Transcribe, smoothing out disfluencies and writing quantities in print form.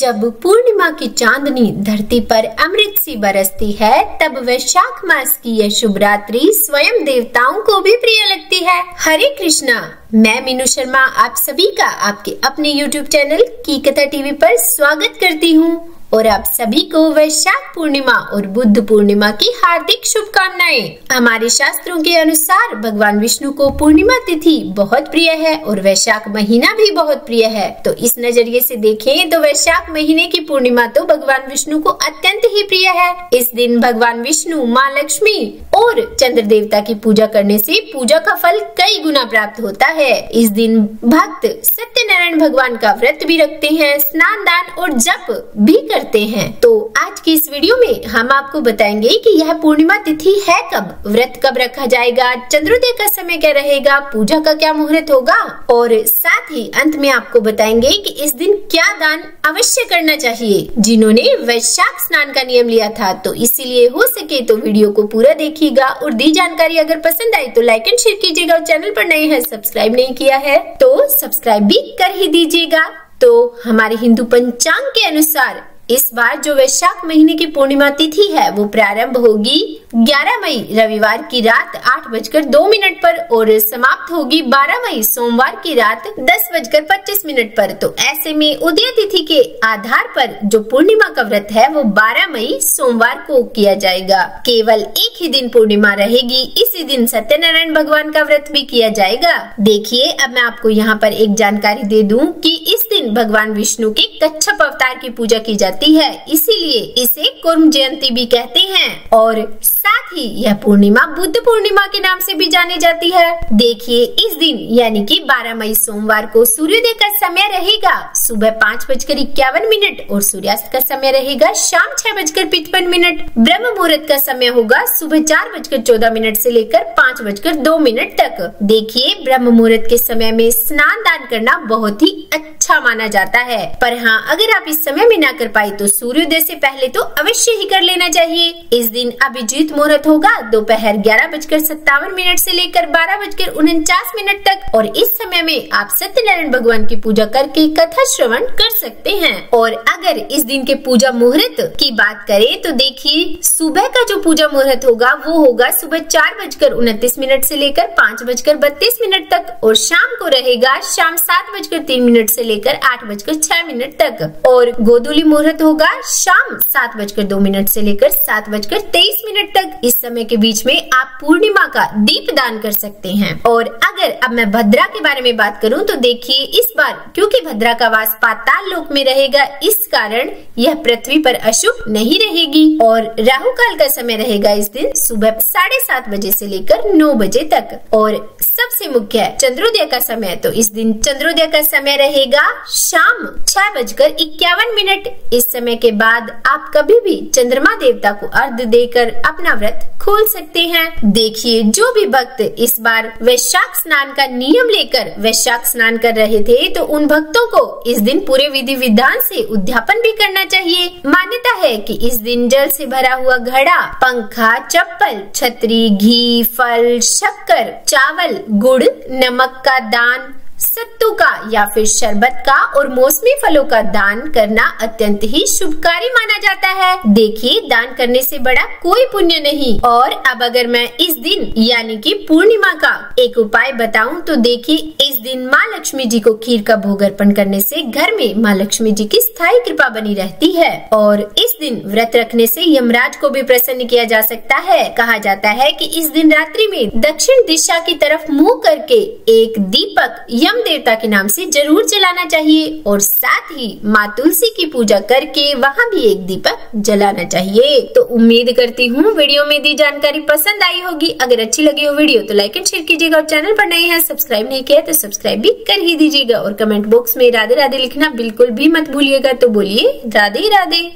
जब पूर्णिमा की चांदनी धरती पर अमृत सी बरसती है, तब वैशाख मास की यह शुभ रात्रि स्वयं देवताओं को भी प्रिय लगती है। हरे कृष्णा, मैं मीनू शर्मा आप सभी का आपके अपने YouTube चैनल की कथा टीवी पर स्वागत करती हूँ और आप सभी को वैशाख पूर्णिमा और बुद्ध पूर्णिमा की हार्दिक शुभकामनाएं। हमारे शास्त्रों के अनुसार भगवान विष्णु को पूर्णिमा तिथि बहुत प्रिय है और वैशाख महीना भी बहुत प्रिय है। तो इस नजरिए से देखें तो वैशाख महीने की पूर्णिमा तो भगवान विष्णु को अत्यंत ही प्रिय है। इस दिन भगवान विष्णु, माँ लक्ष्मी और चंद्र देवता की पूजा करने से पूजा का फल कई गुना प्राप्त होता है। इस दिन भक्त सत्यनारायण भगवान का व्रत भी रखते हैं, स्नान दान और जप भी करते हैं। तो आज की इस वीडियो में हम आपको बताएंगे कि यह पूर्णिमा तिथि है कब, व्रत कब रखा जाएगा, चंद्रोदय का समय क्या रहेगा, पूजा का क्या मुहूर्त होगा और साथ ही अंत में आपको बताएंगे कि इस दिन क्या दान अवश्य करना चाहिए जिन्होंने वैशाख स्नान का नियम लिया था। तो इसीलिए हो सके तो वीडियो को पूरा देखिएगा और दी जानकारी अगर पसंद आई तो लाइक एंड शेयर कीजिएगा और चैनल पर नए हैं सब्सक्राइब नहीं किया है तो सब्सक्राइब भी कर ही दीजिएगा। तो हमारे हिंदू पंचांग के अनुसार इस बार जो वैशाख महीने की पूर्णिमा तिथि है वो प्रारंभ होगी 11 मई रविवार की रात 8:02 पर और समाप्त होगी 12 मई सोमवार की रात 10:25 पर। तो ऐसे में उदय तिथि के आधार पर जो पूर्णिमा का व्रत है वो 12 मई सोमवार को किया जाएगा। केवल एक ही दिन पूर्णिमा रहेगी, इसी दिन सत्यनारायण भगवान का व्रत भी किया जाएगा। देखिए, अब मैं आपको यहाँ पर एक जानकारी दे दूं कि इस दिन भगवान विष्णु के कच्छप अवतार की पूजा की जाती है, इसीलिए इसे कुर्म जयंती भी कहते हैं और साथ ही यह पूर्णिमा बुद्ध पूर्णिमा के नाम से भी जानी जाती है। देखिए, इस दिन यानी कि 12 मई सोमवार को सूर्योदय का समय रहेगा सुबह 5:51 और सूर्यास्त का समय रहेगा शाम 6:55। ब्रह्म मुहूर्त का समय होगा सुबह 4:14 से लेकर 5:02 तक। देखिए, ब्रह्म मुहूर्त के समय में स्नान दान करना बहुत ही अच्छा माना जाता है, पर हाँ, अगर आप इस समय में ना कर पाए तो सूर्योदय से पहले तो अवश्य ही कर लेना चाहिए। इस दिन अभिजीत मुहूर्त होगा दोपहर 11:57 से लेकर 12:49 तक और इस समय में आप सत्यनारायण भगवान की पूजा करके कथा श्रवण कर सकते हैं। और अगर इस दिन के पूजा मुहूर्त की बात करें तो देखिए, सुबह का जो पूजा मुहूर्त होगा वो होगा सुबह 4:29 से लेकर 5:32 तक और शाम को रहेगा शाम 7:03 से लेकर 8:06 तक और गोधूली मुहूर्त होगा शाम 7:02 से लेकर 7:23 तक। इस समय के बीच में आप पूर्णिमा का दीप दान कर सकते हैं। और अगर अब मैं भद्रा के बारे में बात करूं तो देखिए, इस बार क्योंकि भद्रा का वास पाताल लोक में रहेगा, इस कारण यह पृथ्वी पर अशुभ नहीं रहेगी और राहु काल का समय रहेगा इस दिन सुबह 7:30 बजे से लेकर 9 बजे तक। और सबसे मुख्य है चंद्रोदय का समय। तो इस दिन चंद्रोदय का समय रहेगा शाम 6:51। इस समय के बाद आप कभी भी चंद्रमा देवता को अर्घ्य देकर अपना व्रत खोल सकते हैं। देखिए, जो भी भक्त इस बार वैशाख स्नान का नियम लेकर वैशाख स्नान कर रहे थे तो उन भक्तों को इस दिन पूरे विधि विधान से उद्यापन भी करना चाहिए। मान्यता है कि इस दिन जल से भरा हुआ घड़ा, पंखा, चप्पल, छतरी, घी, फल, शक्कर, चावल, गुड़, नमक का दान, सत्तू का या फिर शरबत का और मौसमी फलों का दान करना अत्यंत ही शुभकारी माना जाता है। देखिए, दान करने से बड़ा कोई पुण्य नहीं। और अब अगर मैं इस दिन यानी कि पूर्णिमा का एक उपाय बताऊं तो देखिए, इस दिन माँ लक्ष्मी जी को खीर का भोग अर्पण करने से घर में माँ लक्ष्मी जी की स्थायी कृपा बनी रहती है और इस दिन व्रत रखने से यमराज को भी प्रसन्न किया जा सकता है। कहा जाता है कि इस दिन रात्रि में दक्षिण दिशा की तरफ मुँह करके एक दीपक यम देवता के नाम से जरूर जलाना चाहिए और साथ ही माँ तुलसी की पूजा करके वहाँ भी एक दीपक जलाना चाहिए। तो उम्मीद करती हूँ वीडियो में दी जानकारी पसंद आई होगी। अगर अच्छी लगी हो वीडियो तो लाइक एंड शेयर कीजिएगा और चैनल पर नए हैं सब्सक्राइब नहीं किया तो सब्सक्राइब भी कर ही दीजिएगा और कमेंट बॉक्स में राधे राधे लिखना बिल्कुल भी मत भूलिएगा। तो बोलिए राधे राधे।